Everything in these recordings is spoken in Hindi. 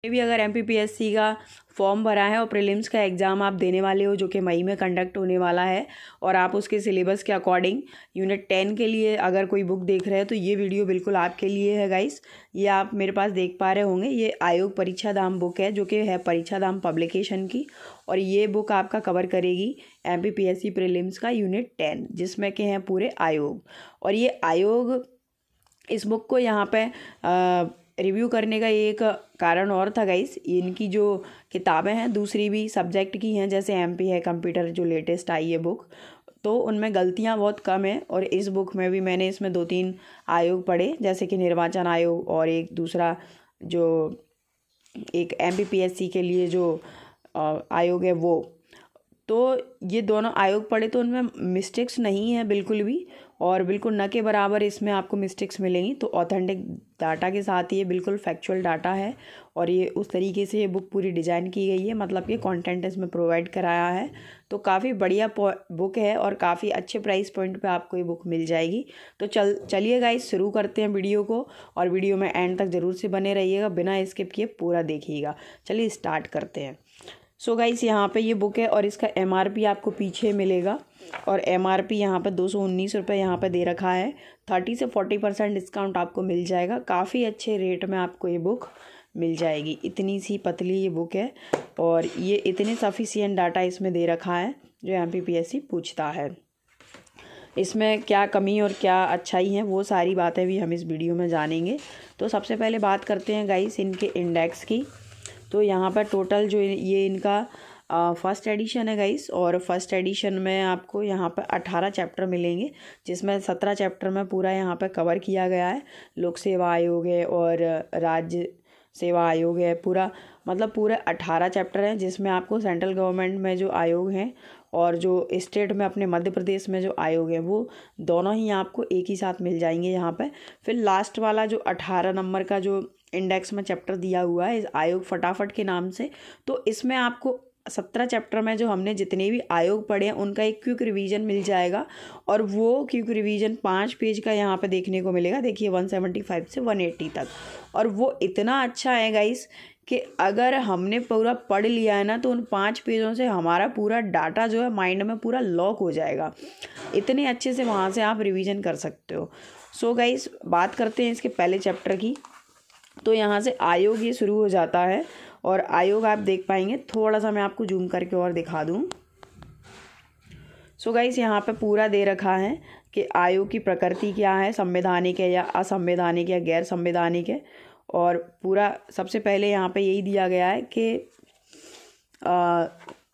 भी अगर MPPSC का फॉर्म भरा है और प्रीलिम्स का एग्ज़ाम आप देने वाले हो जो कि मई में कंडक्ट होने वाला है और आप उसके सिलेबस के अकॉर्डिंग यूनिट 10 के लिए अगर कोई बुक देख रहे हैं तो ये वीडियो बिल्कुल आपके लिए है गाइस। ये आप मेरे पास देख पा रहे होंगे, ये आयोग परीक्षा धाम बुक है जो कि है परीक्षा धाम पब्लिकेशन की, और ये बुक आपका कवर करेगी MPPSC प्रीलिम्स का यूनिट 10 जिसमें के हैं पूरे आयोग। और ये आयोग इस बुक को यहाँ पे रिव्यू करने का एक कारण और था गाइस, इनकी जो किताबें हैं दूसरी भी सब्जेक्ट की हैं, जैसे MP है कंप्यूटर जो लेटेस्ट आई है बुक, तो उनमें गलतियां बहुत कम है। और इस बुक में भी मैंने इसमें 2-3 आयोग पढ़े, जैसे कि निर्वाचन आयोग और एक दूसरा जो एक MPPSC के लिए जो आयोग है वो, तो ये दोनों आयोग पढ़े तो उनमें मिस्टेक्स नहीं है बिल्कुल भी, और बिल्कुल न के बराबर इसमें आपको मिस्टेक्स मिलेंगी। तो ऑथेंटिक डाटा के साथ ये बिल्कुल फैक्चुअल डाटा है और ये उस तरीके से ये बुक पूरी डिज़ाइन की गई है, मतलब कि कंटेंट इसमें प्रोवाइड कराया है। तो काफ़ी बढ़िया बुक है और काफ़ी अच्छे प्राइस पॉइंट पे आपको ये बुक मिल जाएगी। तो चलिए गाइस शुरू करते हैं वीडियो को, और वीडियो में एंड तक ज़रूर से बने रहिएगा, बिना स्किप किए पूरा देखिएगा। चलिए स्टार्ट करते हैं। सो गाइस यहाँ पे ये बुक है और इसका MRP आपको पीछे मिलेगा, और MRP यहाँ पे 219 रुपये यहाँ पे दे रखा है। 30 से 40% डिस्काउंट आपको मिल जाएगा, काफ़ी अच्छे रेट में आपको ये बुक मिल जाएगी। इतनी सी पतली ये बुक है और ये इतने सफिशिएंट डाटा इसमें दे रखा है जो MPPSC पूछता है। इसमें क्या कमी और क्या अच्छाई है वो सारी बातें भी हम इस वीडियो में जानेंगे। तो सबसे पहले बात करते हैं गाइस इनके इंडेक्स की। तो यहाँ पर टोटल जो ये इनका फर्स्ट एडिशन है गाइस, और फर्स्ट एडिशन में आपको यहाँ पर 18 चैप्टर मिलेंगे, जिसमें 17 चैप्टर में पूरा यहाँ पर कवर किया गया है। लोक सेवा आयोग है और राज्य सेवा आयोग है, पूरा मतलब पूरे 18 चैप्टर हैं, जिसमें आपको सेंट्रल गवर्नमेंट में जो आयोग हैं और जो स्टेट में अपने मध्य प्रदेश में जो आयोग है वो दोनों ही आपको एक ही साथ मिल जाएंगे यहाँ पे। फिर लास्ट वाला जो 18 नंबर का जो इंडेक्स में चैप्टर दिया हुआ है इस आयोग फटाफट के नाम से, तो इसमें आपको 17 चैप्टर में जो हमने जितने भी आयोग पढ़े हैं उनका एक क्विक रिवीजन मिल जाएगा, और वो क्विक रिवीजन 5 पेज का यहाँ पे देखने को मिलेगा। देखिए 175 से 180 तक, और वो इतना अच्छा है गाइस कि अगर हमने पूरा पढ़ लिया है ना तो उन 5 पेजों से हमारा पूरा डाटा जो है माइंड में पूरा लॉक हो जाएगा। इतने अच्छे से वहाँ से आप रिवीजन कर सकते हो। सो गाइस बात करते हैं इसके पहले चैप्टर की। तो यहाँ से आयोग ये शुरू हो जाता है, और आयोग आप देख पाएंगे, थोड़ा सा मैं आपको जूम करके और दिखा दूँ। सो गाइस यहाँ पे पूरा दे रखा है कि आयोग की प्रकृति क्या है, संवैधानिक है या असंवैधानिक या गैर संवैधानिक है, और पूरा सबसे पहले यहाँ पे यही दिया गया है कि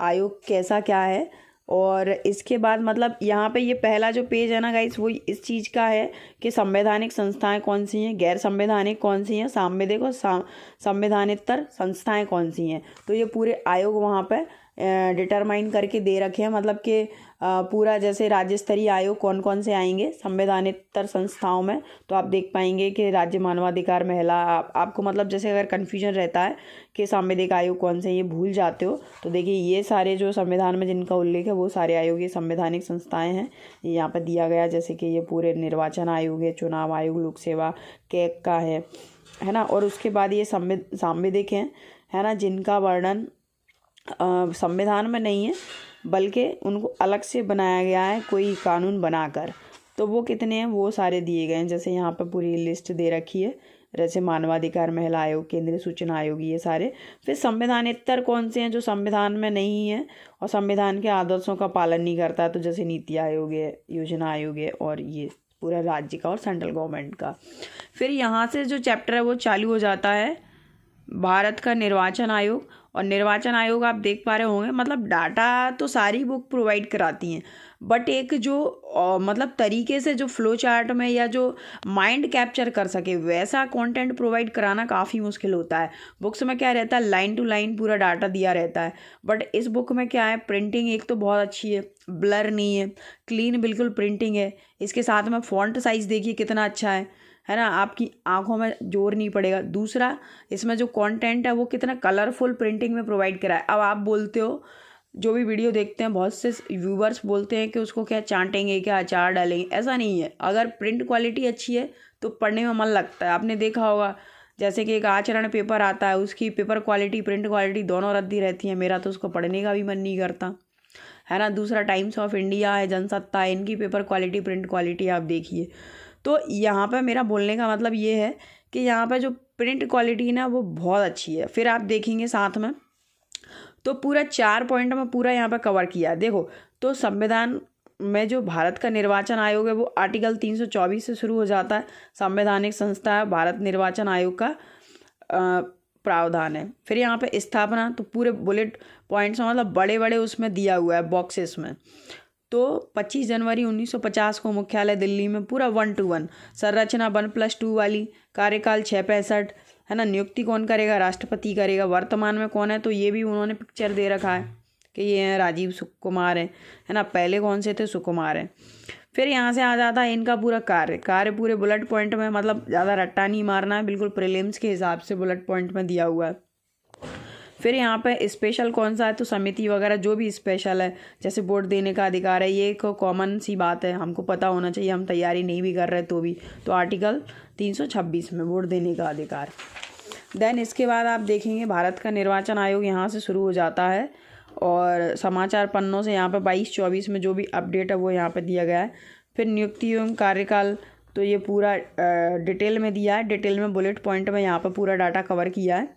आयोग कैसा क्या है। और इसके बाद मतलब यहाँ पे ये पहला जो पेज है ना गाइस वो इस चीज़ का है कि संवैधानिक संस्थाएं कौन सी हैं, गैर संवैधानिक कौन सी हैं, सांविधिक और संवैधानिकतर संस्थाएं कौन सी हैं। तो ये पूरे आयोग वहाँ पे डिटरमाइन करके दे रखे हैं, मतलब कि पूरा जैसे राज्य स्तरीय आयोग कौन कौन से आएंगे संवैधानिकतर संस्थाओं में, तो आप देख पाएंगे कि राज्य मानवाधिकार महिला, आपको मतलब जैसे अगर कन्फ्यूजन रहता है कि सांविधिक आयोग कौन से ये भूल जाते हो, तो देखिए ये सारे जो संविधान में जिनका उल्लेख है वो सारे आयोग ये संवैधानिक संस्थाएं हैं, ये यहाँ पर दिया गया। जैसे कि ये पूरे निर्वाचन आयोग है, चुनाव आयोग, लोक सेवा कैग का है ना। और उसके बाद ये सांविधिक हैं, है ना, जिनका वर्णन संविधान में नहीं है बल्कि उनको अलग से बनाया गया है कोई कानून बनाकर। तो वो कितने हैं वो सारे दिए गए हैं, जैसे यहाँ पर पूरी लिस्ट दे रखी है, जैसे मानवाधिकार महिला आयोग, केंद्रीय सूचना आयोग, ये सारे। फिर संवैधानेतर कौन से हैं जो संविधान में नहीं है और संविधान के आदर्शों का पालन नहीं करता है, तो जैसे नीति आयोग है, योजना आयोग है, और ये पूरा राज्य का और सेंट्रल गवर्नमेंट का। फिर यहाँ से जो चैप्टर है वो चालू हो जाता है भारत का निर्वाचन आयोग। और निर्वाचन आयोग आप देख पा रहे होंगे, मतलब डाटा तो सारी बुक प्रोवाइड कराती हैं, बट एक जो मतलब तरीके से जो फ्लो चार्ट में या जो माइंड कैप्चर कर सके वैसा कंटेंट प्रोवाइड कराना काफ़ी मुश्किल होता है। बुक्स में क्या रहता है, लाइन टू लाइन पूरा डाटा दिया रहता है, बट इस बुक में क्या है, प्रिंटिंग एक तो बहुत अच्छी है, ब्लर नहीं है, क्लीन बिल्कुल प्रिंटिंग है। इसके साथ में फॉन्ट साइज़ देखिए कितना अच्छा है ना, आपकी आंखों में जोर नहीं पड़ेगा। दूसरा इसमें जो कंटेंट है वो कितना कलरफुल प्रिंटिंग में प्रोवाइड करा है। अब आप बोलते हो, जो भी वीडियो देखते हैं बहुत से व्यूवर्स बोलते हैं कि उसको क्या चाटेंगे, क्या अचार डालेंगे, ऐसा नहीं है। अगर प्रिंट क्वालिटी अच्छी है तो पढ़ने में मन लगता है। आपने देखा होगा जैसे कि एक आचरण पेपर आता है, उसकी पेपर क्वालिटी प्रिंट क्वालिटी दोनों रद्दी रहती है, मेरा तो उसको पढ़ने का भी मन नहीं करता है ना। दूसरा टाइम्स ऑफ इंडिया है, जनसत्ता है, इनकी पेपर क्वालिटी प्रिंट क्वालिटी आप देखिए। तो यहाँ पर मेरा बोलने का मतलब ये है कि यहाँ पर जो प्रिंट क्वालिटी है ना वो बहुत अच्छी है। फिर आप देखेंगे साथ में तो पूरा 4 पॉइंट में पूरा यहाँ पर कवर किया है। देखो तो संविधान में जो भारत का निर्वाचन आयोग है वो आर्टिकल 324 से शुरू हो जाता है। संवैधानिक संस्था है, भारत निर्वाचन आयोग का प्रावधान है। फिर यहाँ पे स्थापना तो पूरे बुलेट पॉइंट्स में मतलब बड़े बड़े उसमें दिया हुआ है बॉक्सेस में। तो 25 जनवरी 1950 को मुख्यालय दिल्ली में पूरा 1 to 1 संरचना 1+2 वाली, कार्यकाल 665 है ना। नियुक्ति कौन करेगा? राष्ट्रपति करेगा। वर्तमान में कौन है? तो ये भी उन्होंने पिक्चर दे रखा है कि ये हैं राजीव सुकुमार है ना। पहले कौन से थे? सुकुमार हैं। फिर यहाँ से आ जाता है इनका पूरा कार्य पूरे बुलेट पॉइंट में, मतलब ज़्यादा रट्टा नहीं मारना है, बिल्कुल प्रीलिम्स के हिसाब से बुलेट पॉइंट में दिया हुआ है। फिर यहाँ पे स्पेशल कौन सा है? तो समिति वगैरह जो भी स्पेशल है, जैसे वोट देने का अधिकार है, ये एक कॉमन सी बात है, हमको पता होना चाहिए, हम तैयारी नहीं भी कर रहे तो भी। तो आर्टिकल 326 में वोट देने का अधिकार। देन इसके बाद आप देखेंगे भारत का निर्वाचन आयोग यहाँ से शुरू हो जाता है और समाचार पन्नों से यहाँ पर 22-24 में जो भी अपडेट है वो यहाँ पर दिया गया है। फिर नियुक्ति एवं कार्यकाल तो ये पूरा डिटेल में दिया है, डिटेल में बुलेट पॉइंट में यहाँ पर पूरा डाटा कवर किया है।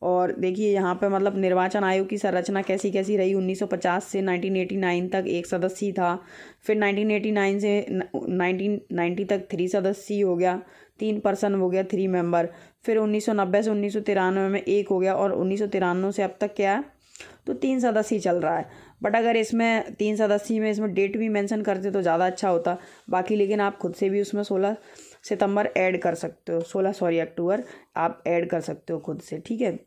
और देखिए यहाँ पे मतलब निर्वाचन आयोग की संरचना कैसी कैसी रही। 1950 से 1989 तक एक सदस्य था। फिर 1989 से 1990 तक 3 सदस्य हो गया, 3 पर्सन हो गया, 3 मेंबर। फिर 1990 से 1993 में 1 हो गया और 1993 से अब तक क्या है तो 3 सदस्य चल रहा है। बट अगर इसमें 3 सदस्य में इसमें डेट भी मेंशन करते तो ज़्यादा अच्छा होता बाकी, लेकिन आप खुद से भी उसमें 16 सितंबर ऐड कर सकते हो, 16 अक्टूबर आप ऐड कर सकते हो खुद से, ठीक है।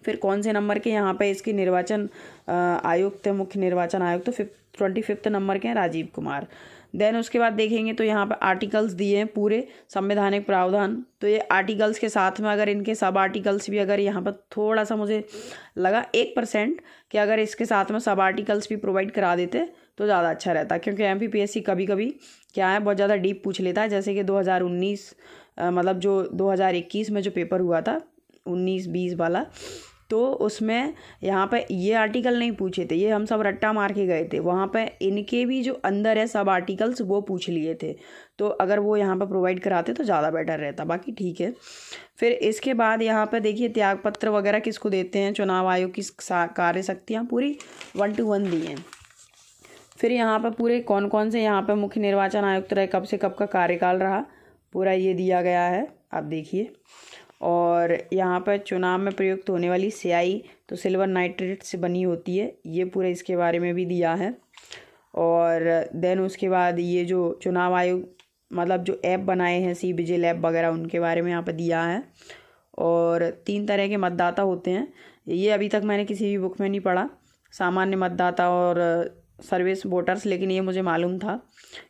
फिर कौन से नंबर के यहाँ पे इसके निर्वाचन आयुक्त थे, मुख्य निर्वाचन आयुक्त तो 25 नंबर के हैं राजीव कुमार। देन उसके बाद देखेंगे तो यहाँ पे आर्टिकल्स दिए हैं पूरे संवैधानिक प्रावधान। तो ये आर्टिकल्स के साथ में अगर इनके सब आर्टिकल्स भी अगर यहाँ पर थोड़ा सा मुझे लगा 1% कि अगर इसके साथ में सब आर्टिकल्स भी प्रोवाइड करा देते तो ज़्यादा अच्छा रहता, क्योंकि MPPSC कभी कभी क्या है बहुत ज़्यादा डीप पूछ लेता है। जैसे कि 2019 मतलब जो 2021 में जो पेपर हुआ था 19-20 वाला, तो उसमें यहाँ पे ये आर्टिकल नहीं पूछे थे, ये हम सब रट्टा मार के गए थे। वहाँ पे इनके भी जो अंदर है सब आर्टिकल्स वो पूछ लिए थे, तो अगर वो यहाँ पे प्रोवाइड कराते तो ज़्यादा बेटर रहता, बाकी ठीक है। फिर इसके बाद यहाँ पे देखिए त्यागपत्र वगैरह किसको देते हैं, चुनाव आयोग की कार्य शक्तियाँ पूरी 1 to 1 दी हैं। फिर यहाँ पर पूरे कौन कौन से यहाँ पर मुख्य निर्वाचन आयुक्त रहे, कब से कब का कार्यकाल रहा, पूरा ये दिया गया है, आप देखिए। और यहाँ पर चुनाव में प्रयुक्त होने वाली स्याही तो सिल्वर नाइट्रेट से बनी होती है, ये पूरा इसके बारे में भी दिया है। और देन उसके बाद ये जो चुनाव आयोग मतलब जो ऐप बनाए हैं CVGIL ऐप वगैरह, उनके बारे में यहाँ पर दिया है। और 3 तरह के मतदाता होते हैं, ये अभी तक मैंने किसी भी बुक में नहीं पढ़ा, सामान्य मतदाता और सर्विस वोटर्स, लेकिन ये मुझे मालूम था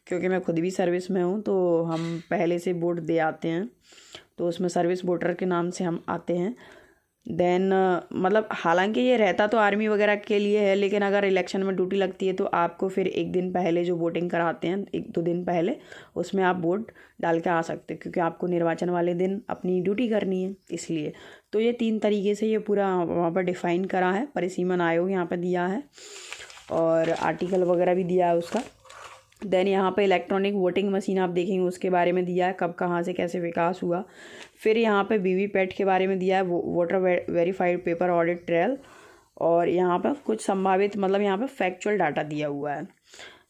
क्योंकि मैं खुद भी सर्विस में हूँ, तो हम पहले से वोट दे आते हैं, तो उसमें सर्विस वोटर के नाम से हम आते हैं। देन मतलब हालांकि ये रहता तो आर्मी वगैरह के लिए है, लेकिन अगर इलेक्शन में ड्यूटी लगती है तो आपको फिर 1 दिन पहले जो वोटिंग कराते हैं 1-2 दिन पहले, उसमें आप वोट डाल के आ सकते हैं, क्योंकि आपको निर्वाचन वाले दिन अपनी ड्यूटी करनी है इसलिए। तो ये 3 तरीके से ये पूरा वहाँ पर डिफ़ाइन करा है, परिसीमन आयोग यहाँ पर दिया है और आर्टिकल वगैरह भी दिया है उसका। देन यहाँ पे इलेक्ट्रॉनिक वोटिंग मशीन आप देखेंगे उसके बारे में दिया है, कब कहाँ से कैसे विकास हुआ। फिर यहाँ पे VVPAT के बारे में दिया है, voter verified paper audit trial, और यहाँ पर कुछ संभावित मतलब यहाँ पे फैक्चुअल डाटा दिया हुआ है।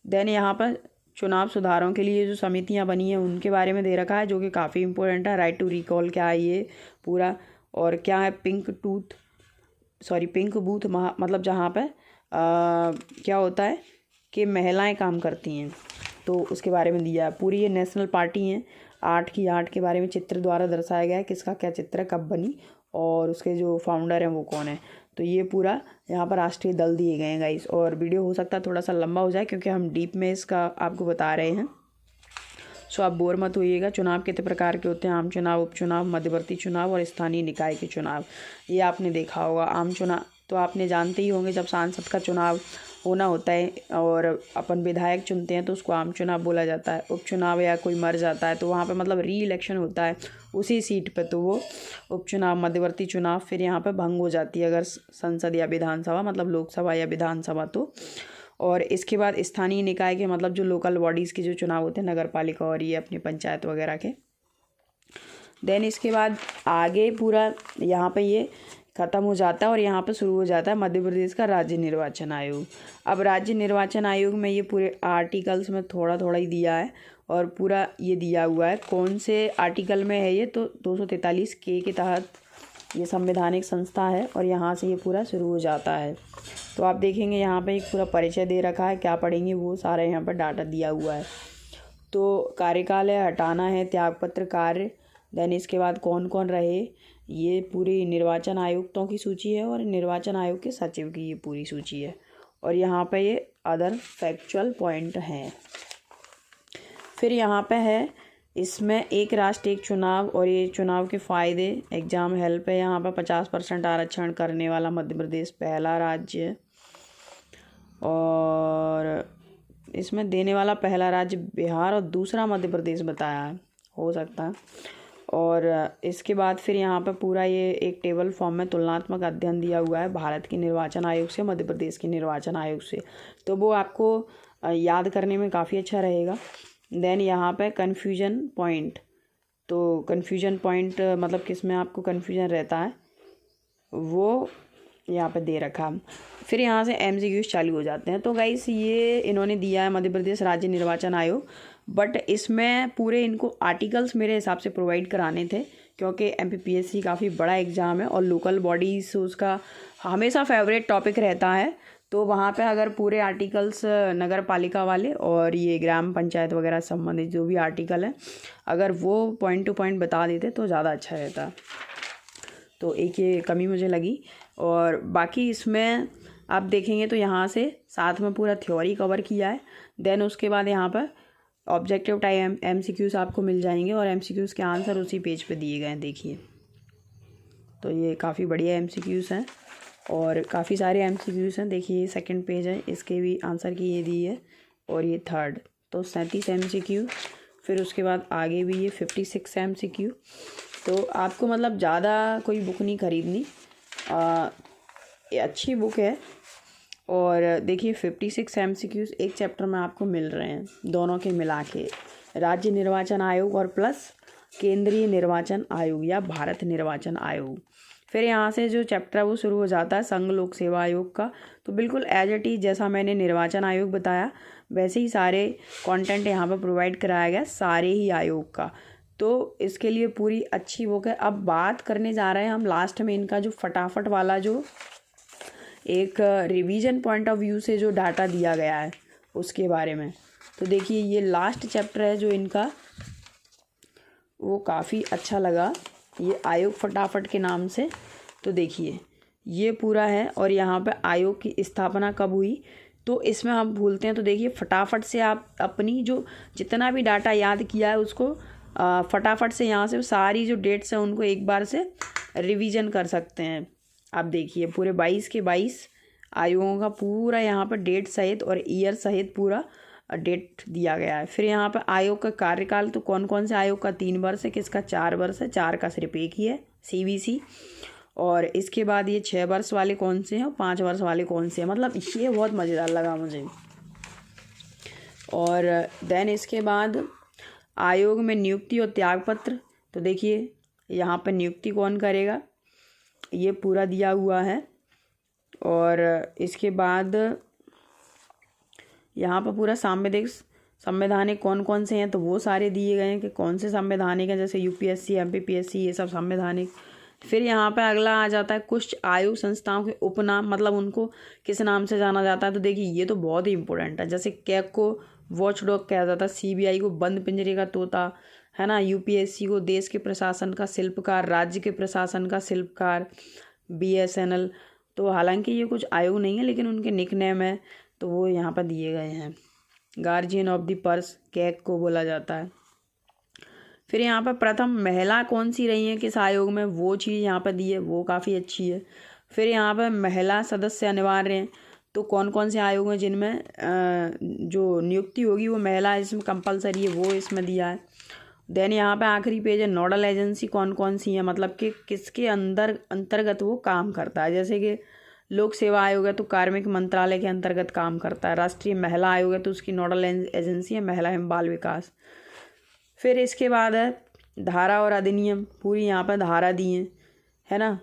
देन यहाँ पर चुनाव सुधारों के लिए जो समितियाँ बनी हैं उनके बारे में दे रखा है, जो कि काफ़ी इंपॉर्टेंट है। राइट टू रिकॉल क्या है ये पूरा, और क्या है पिंक बूथ मतलब जहाँ पर क्या होता है कि महिलाएं काम करती हैं, तो उसके बारे में दिया है। पूरी ये नेशनल पार्टी हैं, 8 की 8 के बारे में चित्र द्वारा दर्शाया गया है, किसका क्या चित्र है, कब बनी और उसके जो फाउंडर हैं वो कौन है। तो ये पूरा यहाँ पर राष्ट्रीय दल दिए गए हैं गाइस। और वीडियो हो सकता है थोड़ा सा लंबा हो जाए क्योंकि हम डीप में इसका आपको बता रहे हैं, सो आप बोर मत होइएगा। चुनाव कितने प्रकार के होते हैं? आम चुनाव, उपचुनाव, मध्यवर्ती चुनाव और स्थानीय निकाय के चुनाव, ये आपने देखा होगा। आम चुनाव तो आपने जानते ही होंगे जब सांसद का चुनाव होना होता है और अपन विधायक चुनते हैं तो उसको आम चुनाव बोला जाता है। उपचुनाव या कोई मर जाता है तो वहाँ पे मतलब री इलेक्शन होता है उसी सीट पे, तो वो उपचुनाव मध्यवर्ती चुनाव फिर यहाँ पे भंग हो जाती है अगर संसद या विधानसभा मतलब लोकसभा या विधानसभा तो। और इसके बाद स्थानीय निकाय के मतलब जो लोकल बॉडीज़ के जो चुनाव होते हैं, नगर पालिका और ये अपनी पंचायत वगैरह के। देन इसके बाद आगे पूरा यहाँ पे ये ख़त्म हो जाता है और यहाँ पे शुरू हो जाता है मध्य प्रदेश का राज्य निर्वाचन आयोग। अब राज्य निर्वाचन आयोग में ये पूरे आर्टिकल्स में थोड़ा थोड़ा ही दिया है और पूरा ये दिया हुआ है कौन से आर्टिकल में है ये, तो 243 के तहत ये संवैधानिक संस्था है और यहाँ से ये पूरा शुरू हो जाता है। तो आप देखेंगे यहाँ पे एक पूरा परिचय दे रखा है, क्या पढ़ेंगे वो सारा यहाँ पर डाटा दिया हुआ है। तो कार्यकाल है, हटाना है, त्यागपत्र कार्य, देन इसके बाद कौन कौन रहे, ये पूरी निर्वाचन आयुक्तों की सूची है और निर्वाचन आयोग के सचिव की ये पूरी सूची है। और यहाँ पे ये अदर फैक्चुअल पॉइंट हैं। फिर यहाँ पे है इसमें एक राष्ट्र एक चुनाव और ये चुनाव के फ़ायदे, एग्ज़ाम हेल्प है। यहाँ पे 50% आरक्षण करने वाला मध्य प्रदेश पहला राज्य है और इसमें देने वाला पहला राज्य बिहार और दूसरा मध्य प्रदेश बताया है, हो सकता है। और इसके बाद फिर यहाँ पर पूरा ये एक टेबल फॉर्म में तुलनात्मक अध्ययन दिया हुआ है भारत के निर्वाचन आयोग से मध्य प्रदेश के निर्वाचन आयोग से, तो वो आपको याद करने में काफ़ी अच्छा रहेगा। देन यहाँ पे कन्फ्यूजन पॉइंट, तो कन्फ्यूजन पॉइंट मतलब किस में आपको कन्फ्यूजन रहता है वो यहाँ पे दे रखा। फिर यहाँ से MCQs चालू हो जाते हैं। तो गाइस ये इन्होंने दिया है मध्य प्रदेश राज्य निर्वाचन आयोग, बट इसमें पूरे इनको आर्टिकल्स मेरे हिसाब से प्रोवाइड कराने थे क्योंकि MPPSC काफ़ी बड़ा एग्ज़ाम है और लोकल बॉडीज़ उसका हमेशा फेवरेट टॉपिक रहता है। तो वहाँ पे अगर पूरे आर्टिकल्स नगर पालिका वाले और ये ग्राम पंचायत वगैरह संबंधित जो भी आर्टिकल है अगर वो पॉइंट टू पॉइंट बता देते तो ज़्यादा अच्छा रहता। तो एक ये कमी मुझे लगी। और बाकी इसमें आप देखेंगे तो यहाँ से साथ में पूरा थ्योरी कवर किया है। देन उसके बाद यहाँ पर ऑब्जेक्टिव टाइप MCQs आपको मिल जाएंगे और MCQs के आंसर उसी पेज पे दिए गए हैं, देखिए। तो ये काफ़ी बढ़िया MCQs हैं और काफ़ी सारे MCQs हैं। देखिए ये सेकंड पेज है, इसके भी आंसर की ये दी है और ये थर्ड, तो 37 MCQ। फिर उसके बाद आगे भी ये 56 MCQ। तो आपको मतलब ज़्यादा कोई बुक नहीं खरीदनी, ये अच्छी बुक है। और देखिए 56 MCQs एक चैप्टर में आपको मिल रहे हैं, दोनों के मिला के राज्य निर्वाचन आयोग और प्लस केंद्रीय निर्वाचन आयोग या भारत निर्वाचन आयोग। फिर यहाँ से जो चैप्टर है वो शुरू हो जाता है संघ लोक सेवा आयोग का। तो बिल्कुल एज इट इज़ जैसा मैंने निर्वाचन आयोग बताया वैसे ही सारे कंटेंट यहाँ पर प्रोवाइड कराया गया सारे ही आयोग का। तो इसके लिए पूरी अच्छी बुक है। अब बात करने जा रहे हैं हम लास्ट में इनका जो फटाफट वाला जो एक रिवीजन पॉइंट ऑफ व्यू से जो डाटा दिया गया है उसके बारे में। तो देखिए ये लास्ट चैप्टर है जो इनका, वो काफ़ी अच्छा लगा, ये आयोग फटाफट के नाम से। तो देखिए ये पूरा है और यहाँ पे आयोग की स्थापना कब हुई तो इसमें हम भूलते हैं। तो देखिए फटाफट से आप अपनी जो जितना भी डाटा याद किया है उसको फटाफट से यहाँ से सारी जो डेट्स हैं उनको एक बार से रिवीजन कर सकते हैं। आप देखिए पूरे 22 के 22 आयोगों का पूरा यहाँ पर डेट सहित और ईयर सहित पूरा डेट दिया गया है। फिर यहाँ पर आयोग का कार्यकाल, तो कौन कौन से आयोग का 3 वर्ष है, किसका 4 वर्ष है, 4 का सिर्फ एक ही है CVC। और इसके बाद ये 6 वर्ष वाले कौन से हैं और 5 वर्ष वाले कौन से हैं, मतलब ये बहुत मज़ेदार लगा मुझे। और देन इसके बाद आयोग में नियुक्ति और त्यागपत्र, तो देखिए यहाँ पर नियुक्ति कौन करेगा ये पूरा दिया हुआ है। और इसके बाद यहाँ पर पूरा संवैधानिक कौन कौन से हैं तो वो सारे दिए गए हैं कि कौन से संवैधानिक हैं, जैसे UPSC MPPSC ये सब संवैधानिक। फिर यहाँ पे अगला आ जाता है कुछ आयोग संस्थाओं के उपनाम, मतलब उनको किस नाम से जाना जाता है। तो देखिए ये तो बहुत ही इंपॉर्टेंट है, जैसे कैग को वॉचडॉग कहा जाता है, CBI को बंद पिंजरे का तोता है ना, UPSC को देश के प्रशासन का शिल्पकार, राज्य के प्रशासन का शिल्पकार, BSNL। तो हालांकि ये कुछ आयोग नहीं है लेकिन उनके निकनेम है तो वो यहाँ पर दिए गए हैं। Guardian of the purse CAG को बोला जाता है। फिर यहाँ पर प्रथम महिला कौन सी रही है किस आयोग में, वो चीज़ यहाँ पर दी है, वो काफ़ी अच्छी है। फिर यहाँ पर महिला सदस्य अनिवार्य हैं, तो कौन कौन से आयोग हैं जिनमें जो नियुक्ति होगी वो महिला इसमें कंपलसरी है, वो इसमें दिया है। देन यहाँ पे आखिरी पेज है, नोडल एजेंसी कौन कौन सी है, मतलब कि किसके अंतर्गत वो काम करता है। जैसे कि लोक सेवा आयोग है तो कार्मिक मंत्रालय के अंतर्गत काम करता है। राष्ट्रीय महिला आयोग है तो उसकी नोडल एजेंसी है महिला एवं बाल विकास। फिर इसके बाद है धारा और अधिनियम, पूरी यहाँ पर धारा दी है ना।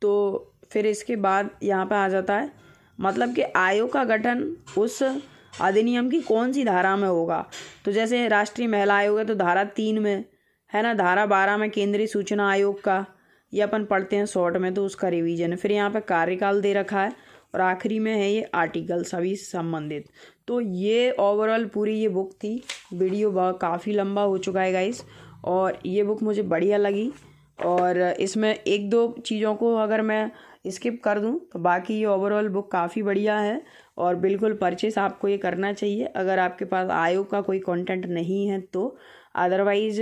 तो फिर इसके बाद यहाँ पर आ जाता है मतलब कि आयोग का गठन उस अधिनियम की कौन सी धारा में होगा। तो जैसे राष्ट्रीय महिला आयोग है तो धारा 3 में है ना, धारा 12 में केंद्रीय सूचना आयोग का, ये अपन पढ़ते हैं शॉर्ट में तो उसका रिवीजन है। फिर यहाँ पे कार्यकाल दे रखा है और आखिरी में है ये आर्टिकल सभी संबंधित। तो ये ओवरऑल पूरी ये बुक थी। वीडियो काफ़ी लंबा हो चुका है गाइस, और ये बुक मुझे बढ़िया लगी। और इसमें एक दो चीज़ों को अगर मैं स्किप कर दूं तो बाकी ये ओवरऑल बुक काफ़ी बढ़िया है, और बिल्कुल परचेस आपको ये करना चाहिए अगर आपके पास आयोग का कोई कंटेंट नहीं है तो। अदरवाइज़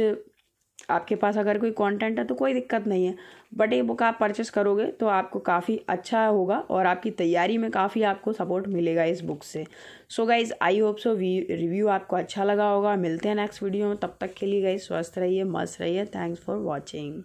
आपके पास अगर कोई कंटेंट है तो कोई दिक्कत नहीं है, बट ये बुक आप परचेस करोगे तो आपको काफ़ी अच्छा होगा और आपकी तैयारी में काफ़ी आपको सपोर्ट मिलेगा इस बुक से। So guys I hope so review आपको अच्छा लगा होगा। मिलते हैं नेक्स्ट वीडियो में, तब तक के लिए गाइज़ स्वस्थ रहिए, मस्त रहिए। Thanks for watching.